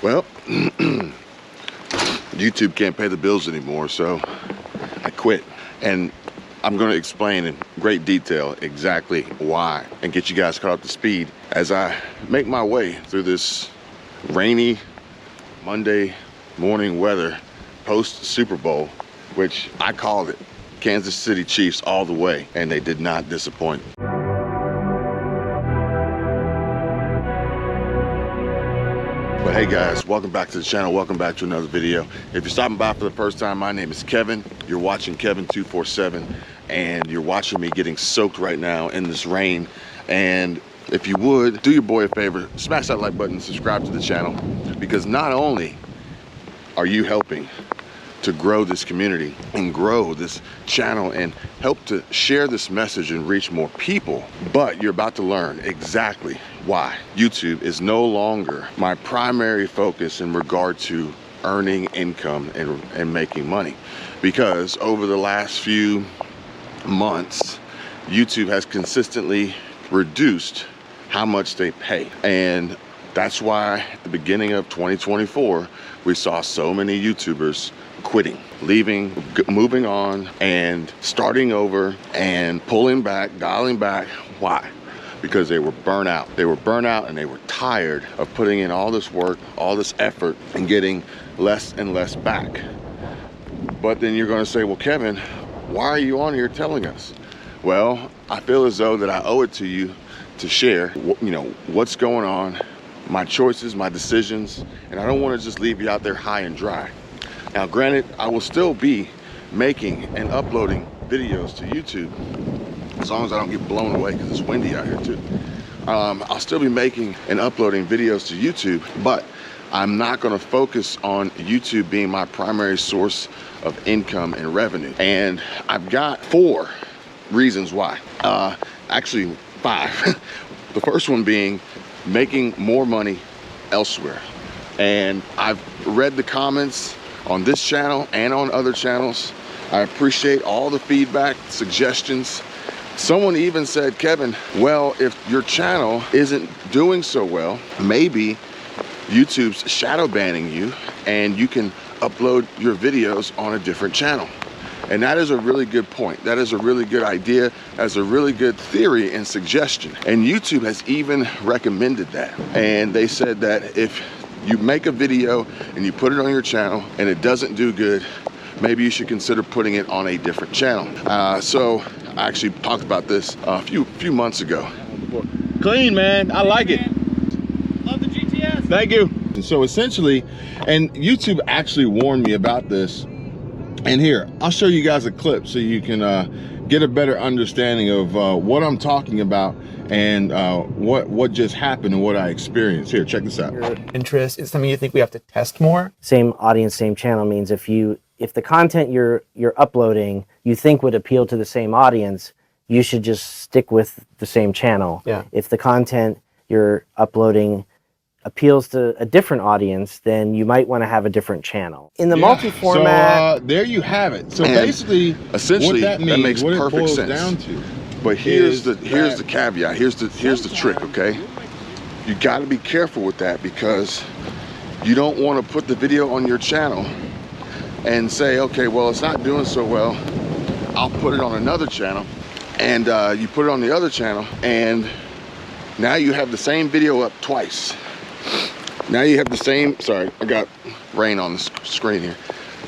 Well, YouTube can't pay the bills anymore, so I quit. And I'm going to explain in great detail exactly why and get you guys caught up to speed as I make my way through this rainy Monday morning weather post Super Bowl, which I called it. Kansas City Chiefs all the way, and they did not disappoint. But hey guys, welcome back to the channel. Welcome back to another video. If you're stopping by for the first time, my name is Kevin. You're watching Kevin 247, and you're watching me getting soaked right now in this rain. And if you would, do your boy a favor, smash that like button, subscribe to the channel, because not only are you helping to grow this community and grow this channel and help to share this message and reach more people, but you're about to learn exactly why YouTube is no longer my primary focus in regard to earning income and making money. Because over the last few months, YouTube has consistently reduced how much they pay. And that's why at the beginning of 2024, we saw so many YouTubers quitting, leaving, moving on, and starting over and pulling back, dialing back. Why? Because they were burnt out. They were burnt out and they were tired of putting in all this work, all this effort, and getting less and less back. But then you're going to say, well, Kevin, why are you on here telling us? Well, I feel as though that I owe it to you to share, you know, what's going on, my choices, my decisions, and I don't want to just leave you out there high and dry. Now, granted, I will still be making and uploading videos to YouTube as long as I don't get blown away, because it's windy out here too. I'll still be making and uploading videos to YouTube, but I'm not going to focus on YouTube being my primary source of income and revenue. And I've got 4 reasons why. Actually 5. The first one being making more money elsewhere. And I've read the comments on this channel and on other channels. I appreciate all the feedback, suggestions. Someone even said, Kevin, well, if your channel isn't doing so well, maybe YouTube's shadow banning you and you can upload your videos on a different channel. And that is a really good point. That is a really good idea. That's a really good theory and suggestion. And YouTube has even recommended that. And they said that if you make a video and you put it on your channel and it doesn't do good, maybe you should consider putting it on a different channel. So I actually talked about this a few months ago. Clean, man. I like it. Love the GTS. Thank you. So essentially, and YouTube actually warned me about this. And here, I'll show you guys a clip so you can get a better understanding of what I'm talking about and what just happened and what I experienced. Here, check this out. Your interest is something you think we have to test more? Same audience, same channel means if the content you're uploading you think would appeal to the same audience, you should just stick with the same channel. Yeah. If the content you're uploading appeals to a different audience, then you might want to have a different channel. In the multi-format, so there you have it. So basically, what that means, that makes perfect sense. Down to, but here's the caveat. Here's the trick. Okay, you got to be careful with that, because you don't want to put the video on your channel and say, okay, well, it's not doing so well, I'll put it on another channel. And you put it on the other channel, and now you have the same video up twice. Now you have the same, sorry, I got rain on the screen here.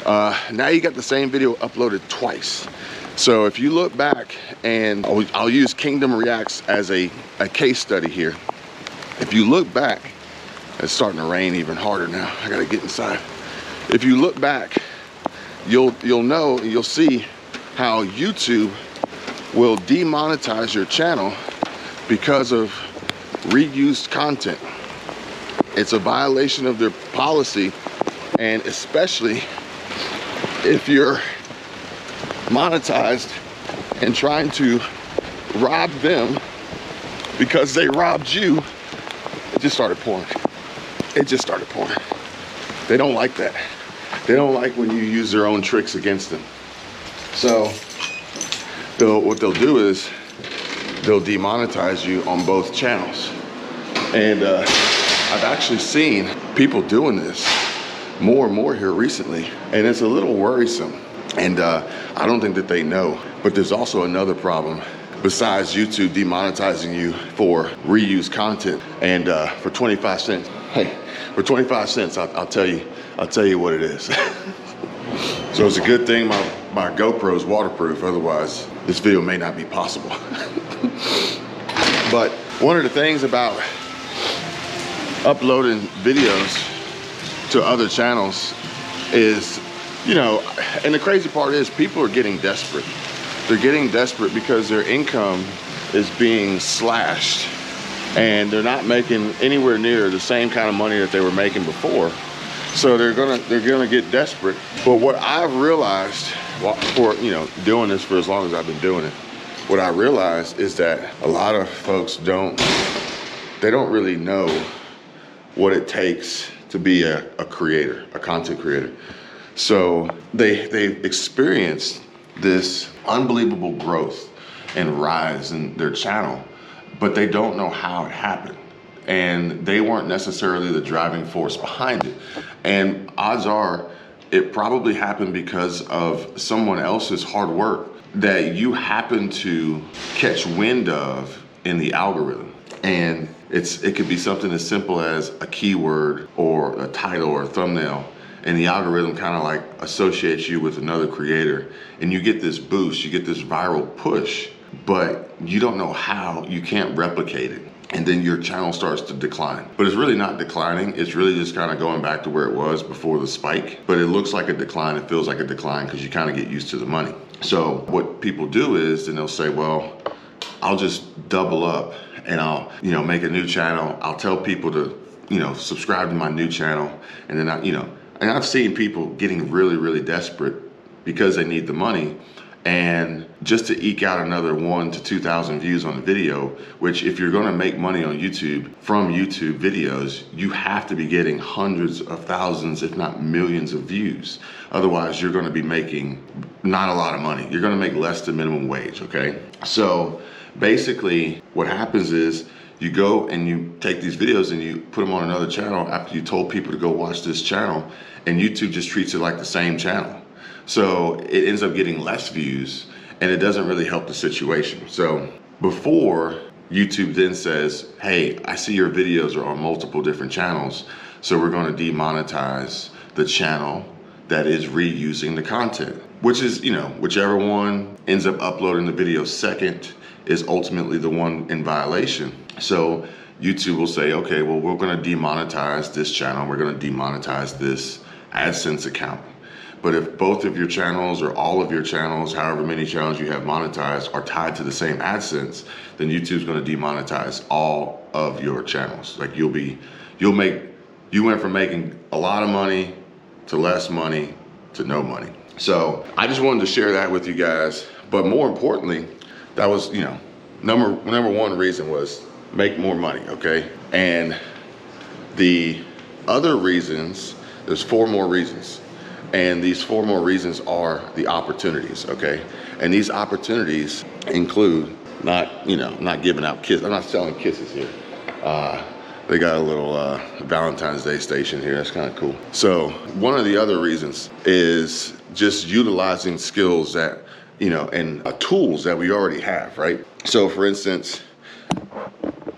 Now you got the same video uploaded twice. So if you look back, and I'll use Kingdom Reacts as a case study here. If you look back, it's starting to rain even harder now. I gotta get inside. If you look back, you'll see how YouTube will demonetize your channel because of reused content. It's a violation of their policy, and especially if you're monetized and trying to rob them because they robbed you. It just started pouring. It just started pouring. They don't like that. They don't like when you use their own tricks against them. So what they'll do is they'll demonetize you on both channels. And I've actually seen people doing this more and more here recently, and it's a little worrisome. And I don't think that they know. But there's also another problem besides YouTube demonetizing you for reused content. And for 25 cents, hey, for 25 cents, I'll tell you what it is. So it's a good thing my GoPro is waterproof, otherwise this video may not be possible. But one of the things about uploading videos to other channels is, you know, and the crazy part is people are getting desperate. They're getting desperate because their income is being slashed and they're not making anywhere near the same kind of money that they were making before. So they're gonna get desperate. But what I've realized, for, you know, doing this for as long as I've been doing it, what I realized is that a lot of folks don't really know what it takes to be a creator, a content creator. So they've experienced this unbelievable growth and rise in their channel, but they don't know how it happened. And they weren't necessarily the driving force behind it. And odds are it probably happened because of someone else's hard work that you happen to catch wind of in the algorithm. And it could be something as simple as a keyword or a title or a thumbnail, and the algorithm kind of like associates you with another creator, and you get this boost, you get this viral push, but you don't know how, you can't replicate it. And then your channel starts to decline. But it's really not declining, it's really just kind of going back to where it was before the spike. But it looks like a decline, it feels like a decline because you kind of get used to the money. So what people do is, then they'll say, well, I'll just double up and I'll, you know, make a new channel. I'll tell people to, you know, subscribe to my new channel. And then and I've seen people getting really, really desperate because they need the money, and just to eke out another 1,000 to 2,000 views on a video, which if you're gonna make money on YouTube from YouTube videos, you have to be getting hundreds of thousands, if not millions of views. Otherwise, you're gonna be making not a lot of money. You're gonna make less than minimum wage, okay? So basically what happens is you go and you take these videos and you put them on another channel after you told people to go watch this channel, and YouTube just treats it like the same channel. So it ends up getting less views and it doesn't really help the situation. So before YouTube then says, hey, I see your videos are on multiple different channels, so we're going to demonetize the channel that is reusing the content, which is, you know, whichever one ends up uploading the video second is ultimately the one in violation. So YouTube will say, okay, well, we're going to demonetize this channel. We're going to demonetize this AdSense account. But if both of your channels or all of your channels, however many channels you have monetized, are tied to the same AdSense, then YouTube's going to demonetize all of your channels. Like you went from making a lot of money to less money to no money. So I just wanted to share that with you guys. But more importantly, that was, you know, number one reason was make more money, okay? And the other reasons, there's 4 more reasons. And these 4 more reasons are the opportunities, okay? And these opportunities include not giving out kisses. I'm not selling kisses here. They got a little Valentine's Day station here. That's kind of cool. So one of the other reasons is just utilizing skills that, you know, and tools that we already have, right? So for instance,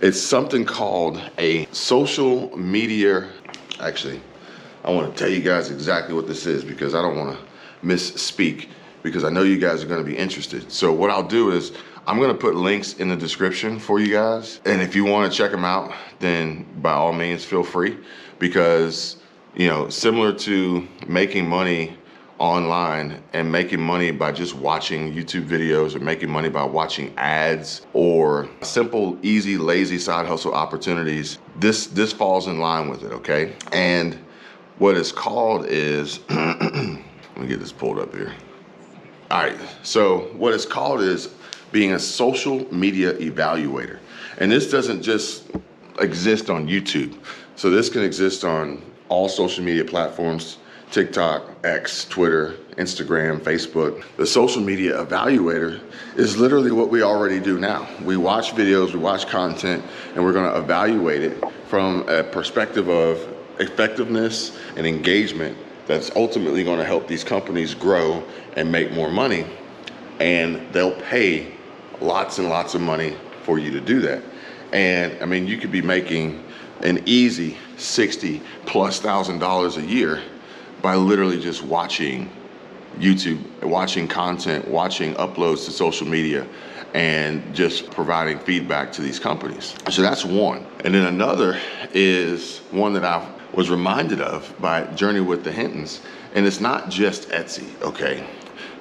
it's something called a social media, actually, I want to tell you guys exactly what this is because I don't want to misspeak, because I know you guys are going to be interested. So what I'll do is I'm going to put links in the description for you guys. And if you want to check them out, then by all means, feel free, because, you know, similar to making money online and making money by just watching YouTube videos or making money by watching ads or simple, easy, lazy side hustle opportunities, this falls in line with it, okay? And what it's called is, let me get this pulled up here. All right, so what it's called is being a social media evaluator. And this doesn't just exist on YouTube. So this can exist on all social media platforms, TikTok, X, Twitter, Instagram, Facebook. The social media evaluator is literally what we already do now. We watch videos, we watch content, and we're gonna evaluate it from a perspective of effectiveness and engagement that's ultimately gonna help these companies grow and make more money. And they'll pay lots and lots of money for you to do that. And I mean, you could be making an easy $60,000+ a year by literally just watching YouTube, watching content, watching uploads to social media, and just providing feedback to these companies. So that's one. And then another is one that I was reminded of by Journey with the Hintons, and it's not just Etsy, okay?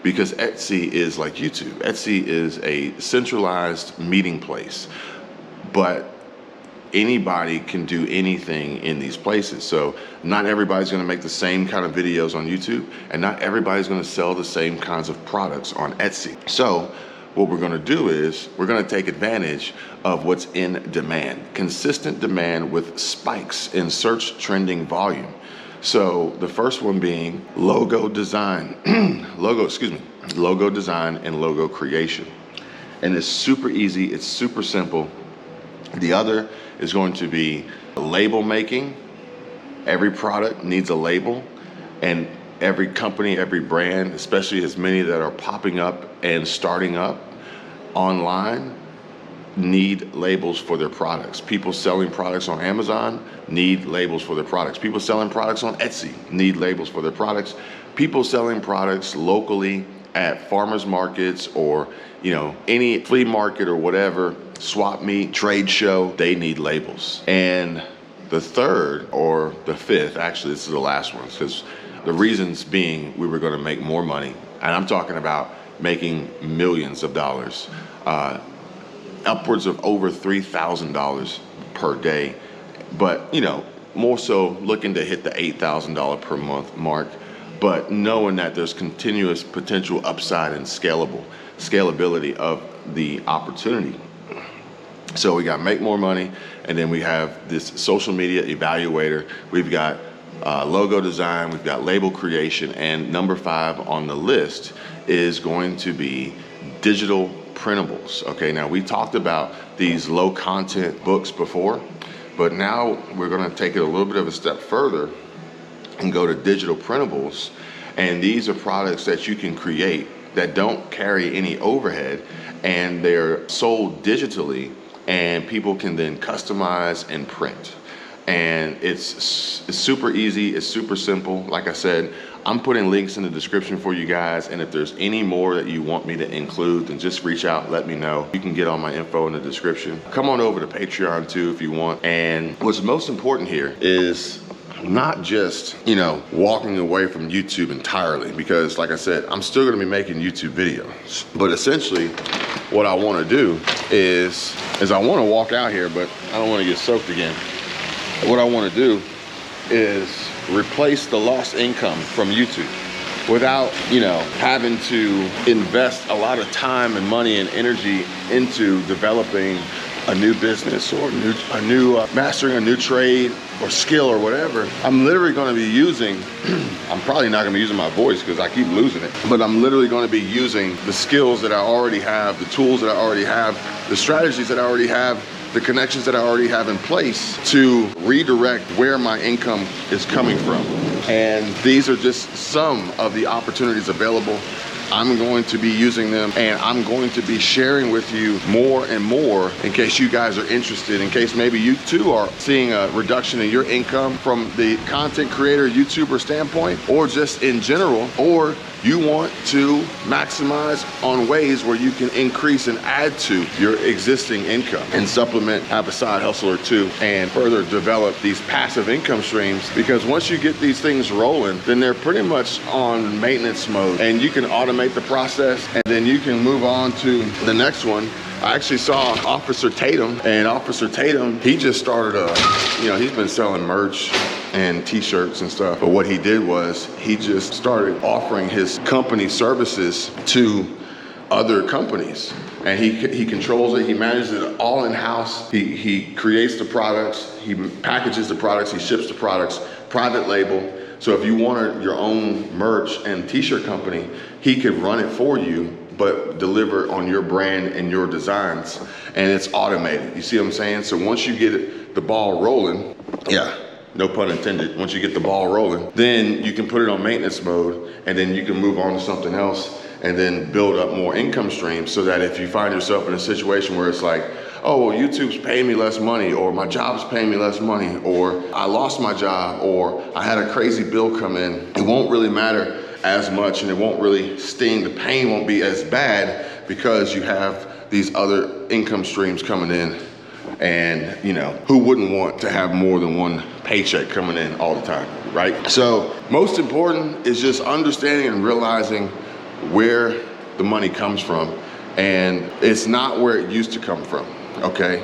Because Etsy is like YouTube. Etsy is a centralized meeting place, but anybody can do anything in these places. So not everybody's gonna make the same kind of videos on YouTube, and not everybody's gonna sell the same kinds of products on Etsy. So what we're gonna do is we're gonna take advantage of what's in demand, consistent demand with spikes in search trending volume. So the first one being logo design, logo design and logo creation. And it's super easy, it's super simple. The other is going to be label making. Every product needs a label, and every company, every brand, especially as many that are popping up and starting up online, need labels for their products. People selling products on Amazon need labels for their products. People selling products on Etsy need labels for their products. People selling products locally at farmers markets or, you know, any flea market or whatever, swap meet, trade show, they need labels. And the third, or the fifth, actually this is the last one, because the reasons being we were going to make more money, and I'm talking about making millions of dollars, upwards of over $3,000 per day, but you know, more so looking to hit the $8,000 per month mark, but knowing that there's continuous potential upside and scalability of the opportunity. So we got make more money, and then we have this social media evaluator. We've got logo design, we've got label creation, and number 5 on the list is going to be digital printables. Okay, now we talked about these low content books before, but now we're going to take it a little bit of a step further and go to digital printables. And these are products that you can create that don't carry any overhead, and they're sold digitally, and people can then customize and print. And it's super easy, it's super simple. Like I said, I'm putting links in the description for you guys, and if there's any more that you want me to include, then just reach out, let me know. You can get all my info in the description. Come on over to Patreon too if you want. And what's most important here is not just, you know, walking away from YouTube entirely, because like I said, I'm still gonna be making YouTube videos. But essentially, what I wanna do is I wanna walk out here, but I don't wanna get soaked again. What I wanna do is replace the lost income from YouTube without, you know, having to invest a lot of time and money and energy into developing a new business or mastering a new trade or skill or whatever. I'm literally going to be using, I'm probably not going to be using my voice because I keep losing it, but I'm literally going to be using the skills that I already have, the tools that I already have, the strategies that I already have, the connections that I already have in place to redirect where my income is coming from. And these are just some of the opportunities available. I'm going to be using them, and I'm going to be sharing with you more and more in case you guys are interested, in case maybe you too are seeing a reduction in your income from the content creator, YouTuber standpoint, or just in general, or you want to maximize on ways where you can increase and add to your existing income and supplement, have a side hustle or two, and further develop these passive income streams. Because once you get these things rolling, then they're pretty much on maintenance mode, and you can automate the process, and then you can move on to the next one. I actually saw Officer Tatum, and Officer Tatum, he just started he's been selling merch and t-shirts and stuff, but what he did was he just started offering his company services to other companies. and he controls it. He manages it all in-house. He creates the products, he packages the products, he ships the products, private label. So if you wanted your own merch and t-shirt company, he could run it for you, but deliver on your brand and your designs, and it's automated. You see what I'm saying? So once you get the ball rolling, yeah, no pun intended, once you get the ball rolling, then you can put it on maintenance mode, and then you can move on to something else and then build up more income streams, so that if you find yourself in a situation where it's like, oh, well, YouTube's paying me less money, or my job's paying me less money, or I lost my job, or I had a crazy bill come in, it won't really matter as much, and it won't really sting. The pain won't be as bad because you have these other income streams coming in. And you know, who wouldn't want to have more than one paycheck coming in all the time, right? So most important is just understanding and realizing where the money comes from, and it's not where it used to come from, okay?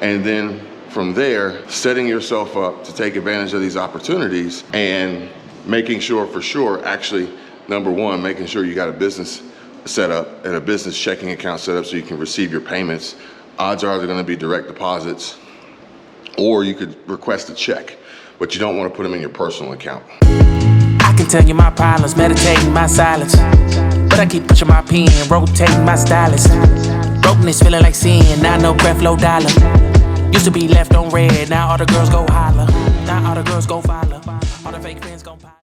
And then from there, setting yourself up to take advantage of these opportunities, and making sure for sure, actually, number one, making sure you got a business set up and a business checking account set up so you can receive your payments. Odds are they're gonna be direct deposits, or you could request a check, but you don't wanna put them in your personal account. I can tell you my problems, meditating my silence, but I keep pushing my pen, rotating my stylus. Brokenness feeling like sin, now no breath, low dollar. Used to be left on red, now all the girls go holler. Now all the girls go follow, all the fake friends go pop.